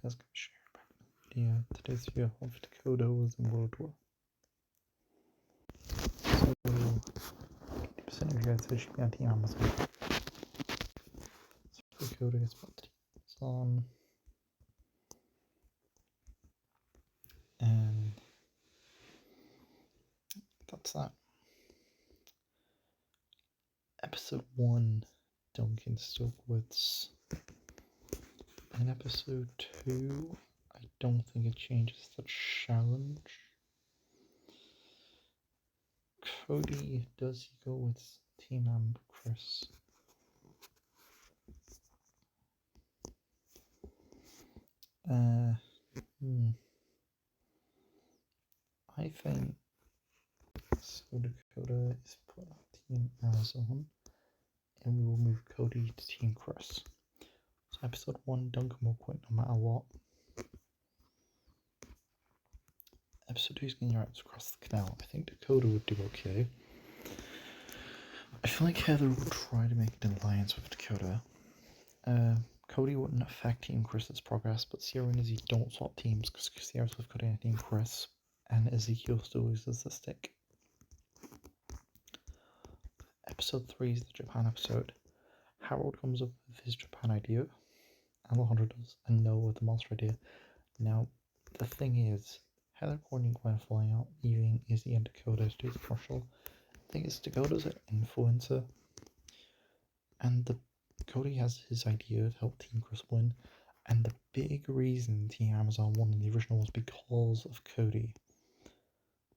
guys can share back video. Today's video of Dakota was in World War. So 80% of you guys said she'd be on Team Amazon. So Dakota gets about Team Amazon. And that's that. Episode 1, Duncan Stokewitz. In episode 2, I don't think it changes the challenge. Cody, does he go with Team Am Chris? I think so. Dakota is put on Team Amazon, and we will move Cody to Team Chris. So episode 1, Duncan will quit no matter what. Episode 2 is getting your routes across the canal. I think Dakota would do okay. I feel like Heather would try to make an alliance with Dakota. Cody wouldn't affect Team Chris's progress, but Sierra and Izzy don't swap teams because Sierra's with Cody and Team Chris, and Ezekiel still uses the stick. Episode 3 is the Japan episode. Harold comes up with his Japan idea, Alejandro does, and Noah with the monster idea. Now, the thing is, Heather, Courtney, and Gwen flying out, leaving Izzy and Dakota to do the commercial. The thing is, Dakota's an influencer, and Cody has his idea to help Team Chris win, and the big reason Team Amazon won in the original was because of Cody.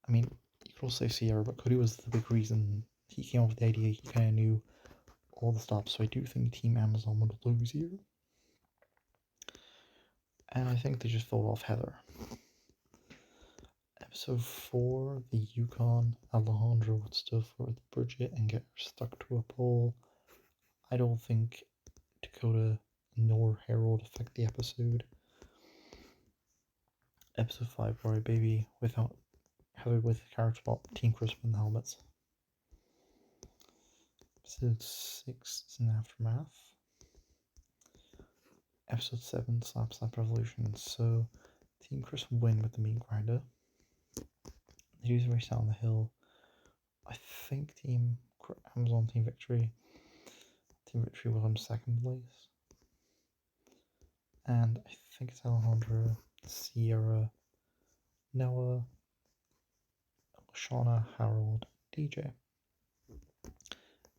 I mean, you could also say Sierra, but Cody was the big reason. He came up with the idea, he kind of knew all the stuff, so I do think Team Amazon would lose here. And I think they just thought off Heather. Episode 4, the Yukon, Alejandro would stuff with Bridget and get her stuck to a pole. I don't think Dakota nor Harold affect the episode. Episode 5, Rory Baby, without Heather with the character spot, Team Chris win the helmets. Episode 6 is an aftermath. Episode 7, Slap Slap Revolution. So, Team Chris win with the meat grinder. They use a race down the hill. I think Team Amazon Team Victory will in second place. And I think it's Alejandro, Sierra, Noah, Shauna, Harold, DJ.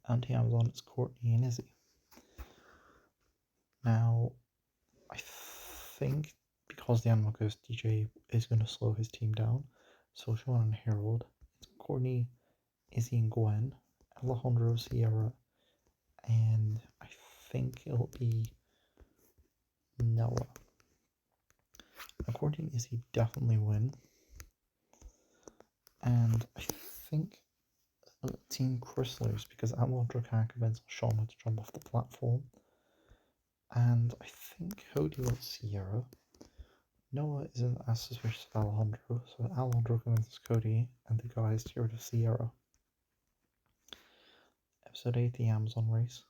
And Team Amazon, it's Courtney and Izzy. Now, I think because the animal goes, DJ is going to slow his team down. So Shauna and Harold, it's Courtney, Izzy and Gwen, Alejandro, Sierra, and I think it'll be Noah. Now, Courtney and Izzy definitely win. And I think Team Chris lose because Alejandro can't convince Shauna to jump off the platform. And I think Cody wants Sierra. Noah isn't as suspicious of Alejandro, so Alejandro convinces Cody and the guys to get rid of Sierra. Episode 8, the Amazon race.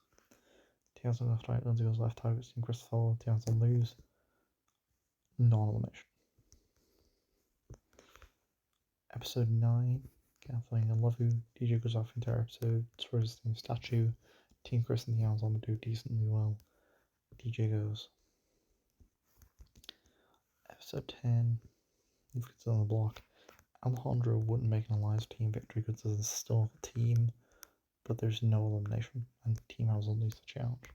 Team Amazon left right, Lindsay goes left, Tigers, Team Chris fall, Team Amazon lose. Non-elimination. Episode 9, Kathleen, I love you. DJ goes off the entire episode, destroys the statue. Team Chris and the Amazon do decently well. DJ goes. Episode 10, Victor's on the block. Alejandro wouldn't make an alliance with Team Victory because it's still a team, but there's no elimination, and Team Amazon lose the challenge.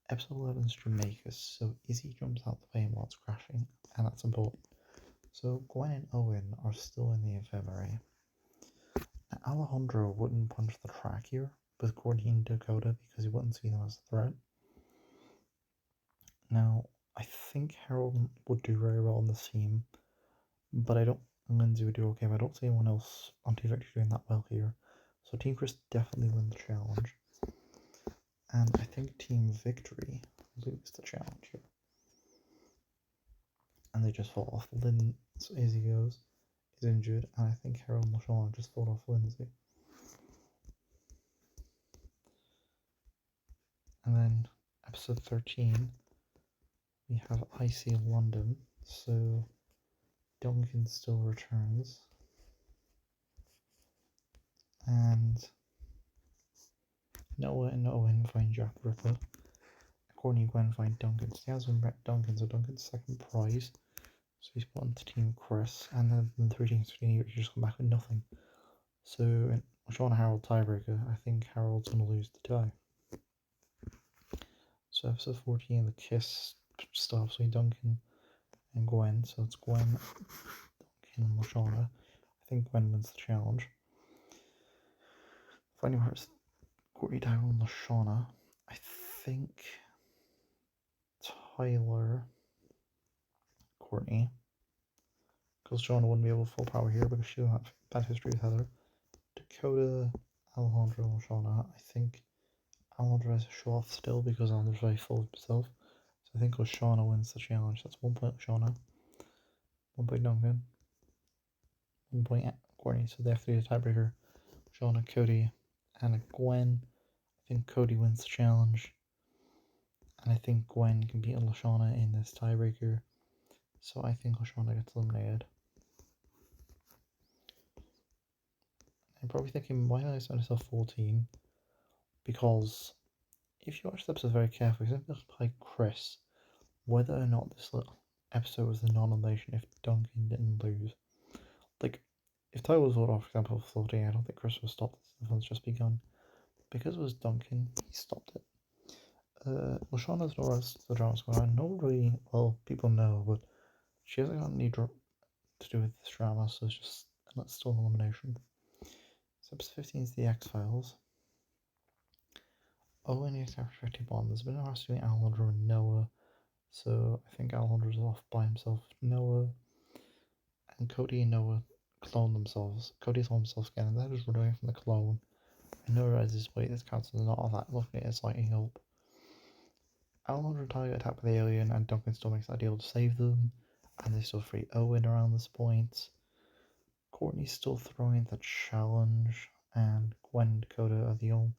Episode 11 is Jamaica, so Izzy jumps out the way while it's crashing, and that's important. So Gwen and Owen are still in the infirmary. Now, Alejandro wouldn't punch the track here with Courtney and Dakota because he wouldn't see them as a threat. Now, I think Harold would do very well in this team, but Lindsay would do okay, but I don't see anyone else on Team Victory doing that well here. So Team Chris definitely win the challenge. And I think Team Victory lose the challenge here. And they just fall off. So Izzy is injured, and I think Harold and LaShawn just fall off Lindsay. And then episode 13, We have Icy London, so Duncan still returns. And Noah and Owen find Jack the Ripper. Courtney and Gwen find Duncan. So he has Duncan, so Duncan's second prize. So he's put on to Team Chris, and then the 3 teams you just come back with nothing. So, Sean Harold tiebreaker, I think Harold's going to lose the tie. So episode 14, the kiss stuff, so Duncan and Gwen, so it's Gwen, Duncan, and Lashana. I think Gwen wins the challenge. Finding Hearts, Courtney, Tyler, and Lashana. I think Tyler, Courtney, because Shauna wouldn't be able to full power here because she doesn't have bad history with Heather. Dakota, Alejandro, and Shauna. I think Alejandro has a show off still because Alejandro's very full of himself. So I think Shauna wins the challenge. That's 1 point Shauna, 1 point Duncan, 1 point Courtney. So they have to do a tiebreaker. Shauna, Cody, and Gwen. I think Cody wins the challenge. And I think Gwen can beat Lashana in this tiebreaker. So I think Lashana gets eliminated. I'm probably thinking, why not I set myself 14? Because if you watch the episode very carefully, it's like Chris, whether or not this little episode was a non-elimination if Duncan didn't lose. Like, if Tyler was voted off, for example, for 14, I don't think Chris would stop this. The fun's just begun. Because it was Duncan, he stopped it. Lashana's no rest the drama's going on. Nobody, well, people know, but she hasn't got any to do with this drama, so it's still an elimination. So episode 15 is the X-Files. Owen is after 51. There's been a race between Alejandro and Noah, so I think Alejandro's off by himself. Noah and Cody and Noah clone themselves. Cody saw himself again, and they're just running away from the clone. And Noah realizes, wait, this counts as not all that. Looking at it, it's like help. Alejandro and Tyler get attacked by the alien, and Duncan still makes that deal to save them, and they still free Owen around this point. Courtney's still throwing the challenge, and Gwen and Dakota are the only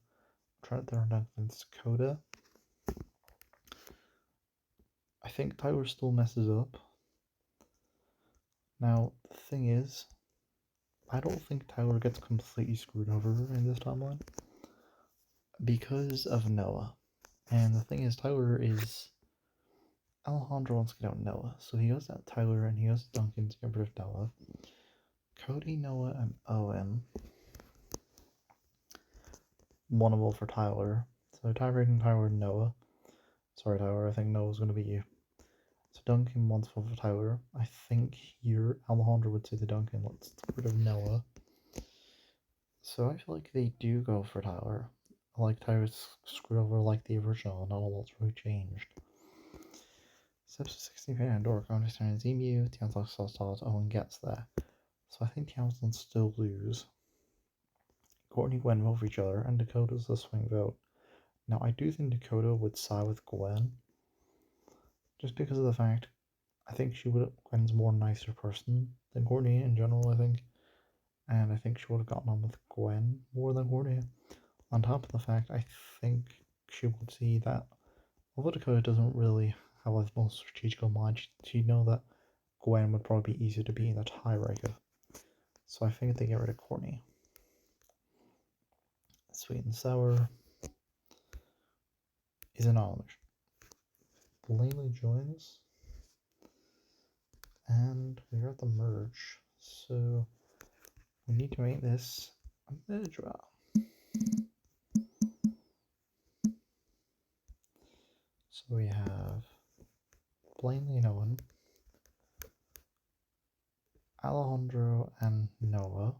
trying to throw down against Dakota. I think Tyler still messes up. Now, the thing is, I don't think Tyler gets completely screwed over in this timeline because of Noah. And the thing is, Tyler is... Alejandro wants to get out Noah, so he goes out Tyler and he goes to Duncan to get rid of Noah. Cody, Noah, and Owen. One of them for Tyler. So tiebreaking Tyler and Noah. Sorry, Tyler, I think Noah's going to beat you. So Duncan wants for Tyler. I think here Alejandro would say to Duncan, let's get rid of Noah. So I feel like they do go for Tyler. I like Tyler's screwed over like the original, not a lot's really changed. So episode 16, Pandora, understanding his emu, Tian's Star Stars, Owen gets there. So I think Tian's will still lose. Courtney and Gwen vote for each other, and Dakota's the swing vote. Now I do think Dakota would side with Gwen. Just because of the fact I think Gwen's a more nicer person than Courtney in general, I think. And I think she would have gotten on with Gwen more than Courtney. On top of the fact, I think she would see that although Dakota doesn't really have the most strategical mind, she'd know that Gwen would probably be easier to beat in the tiebreaker. So I think they get rid of Courtney. Sweet and Sour is an homage. Blaney joins. And we're at the merge. So we need to make this a merge draw. So we have Blaney and Owen, Alejandro and Noah,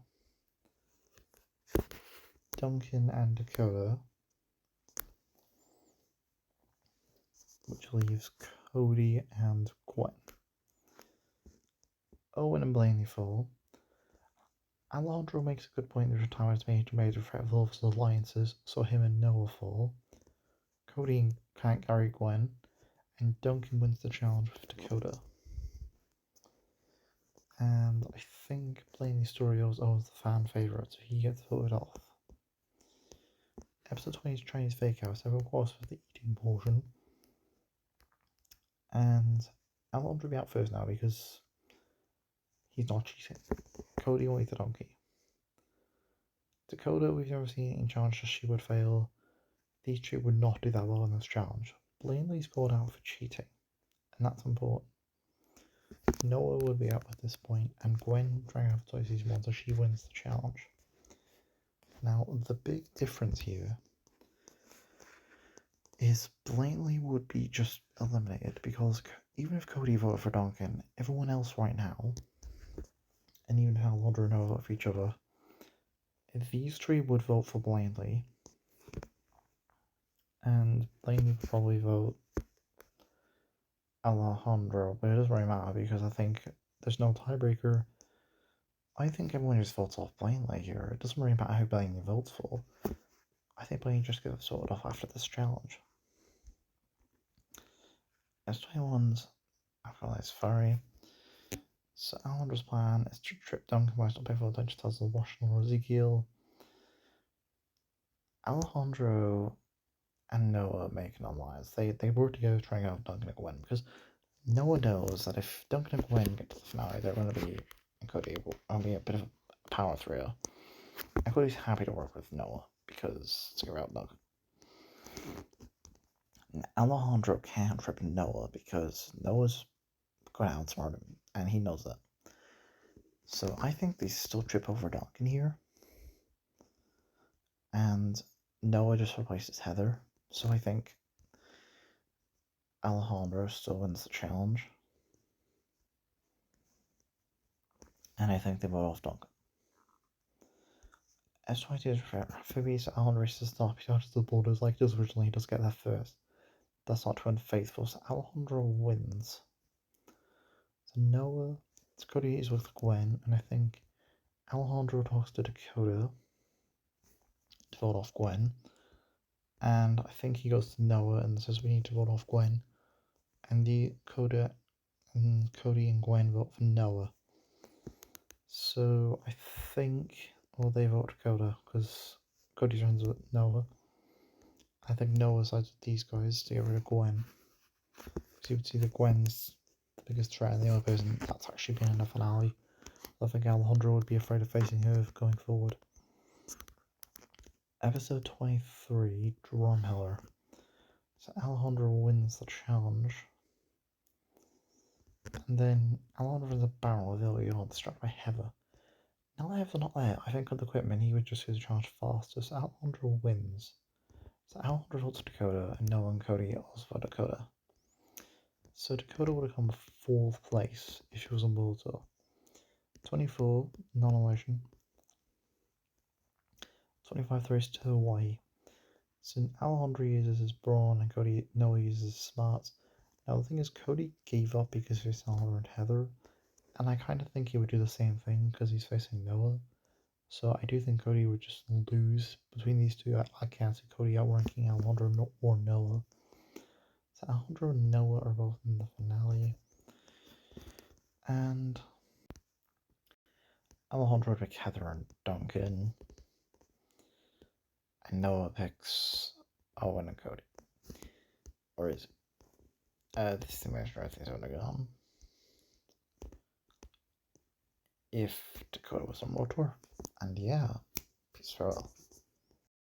Duncan and Dakota, which leaves Cody and Gwen. Owen and Blaney fall. Alejandro makes a good point. There's a time it's major threat of all of alliances, so him and Noah fall. Cody can't carry Gwen, and Duncan wins the challenge with Dakota. And I think Blaney Studios owns the fan favourite, so he gets voted off. Episode 20 is Chinese Fake House. Everyone calls for the eating portion. And Alejandro will be out first now because he's not cheating. Cody will eat the donkey. Dakota, we've never seen in challenge, so she would fail. These two would not do that well in this challenge. Blaney's called out for cheating, and that's important. Noah would be out at this point, and Gwen trying to have twice season 1, so she wins the challenge. Now, the big difference here is Blaney would be just eliminated because even if Cody voted for Duncan, everyone else right now, and even how Alejandro and Noah vote for each other, these three would vote for Blaney, and Blaney would probably vote Alejandro, but it doesn't really matter because I think there's no tiebreaker. I think everyone just votes off Blaney here. It doesn't really matter who Blaney votes for. I think Blaney just gets sorted off after this challenge. S21's Alkali's Furry. So Alejandro's plan is to trip Duncan by not pay for attention tells the Washington or Ezekiel. Alejandro and Noah make an alliance. They work together trying out Duncan and Gwen because Noah knows that if Duncan and Gwen get to the finale, they're going to be Cody will be a bit of a power trio. And Cody's happy to work with Noah because it's going to be out Duncan. Alejandro can't trip Noah because Noah's going to outsmart him, and he knows that. So I think they still trip over Duncan here. And Noah just replaces Heather. So I think Alejandro still wins the challenge. And I think they vote off Duncan. S22 is fair. Phoebe's Alejandro races stop. He touches the borders like this originally. He does get there first. That's not too unfaithful. So Alejandro wins. So Noah, Cody is with Gwen, and I think Alejandro talks to Dakota to vote off Gwen. And I think he goes to Noah and says we need to vote off Gwen. And Dakota and Cody and Gwen vote for Noah. So I think, well, they vote Dakota because Cody's friends with Noah. I think Noah sides with these guys to get rid of Gwen. Because you would see that Gwen's the biggest threat and the only person that's actually been in the finale. I think Alejandro would be afraid of facing her going forward. Episode 23, Drumheller. So Alejandro wins the challenge. And then Alejandro has a barrel of Ilion struck by Heather. Now that Heather's not there, I think with the equipment he would just do the challenge faster, so Alejandro wins. So Alejandro votes Dakota, and Noah and Cody also vote Dakota. So Dakota would have come 4th place if she was on board tour. 24, non-election. 25 throws to Hawaii. So Alejandro uses his brawn and Noah uses his smarts. Now the thing is, Cody gave up because he's Alejandro and Heather, and I kind of think he would do the same thing because he's facing Noah. So I do think Cody would just lose between these two. I can't see Cody outranking Alejandro or Noah. So Alejandro and Noah are both in the finale. And Alejandro picks Heather and Duncan. And Noah picks Owen and Cody. Or is it? This is the most right things I want to go on. If Dakota was on World Tour. And yeah, peace farewell.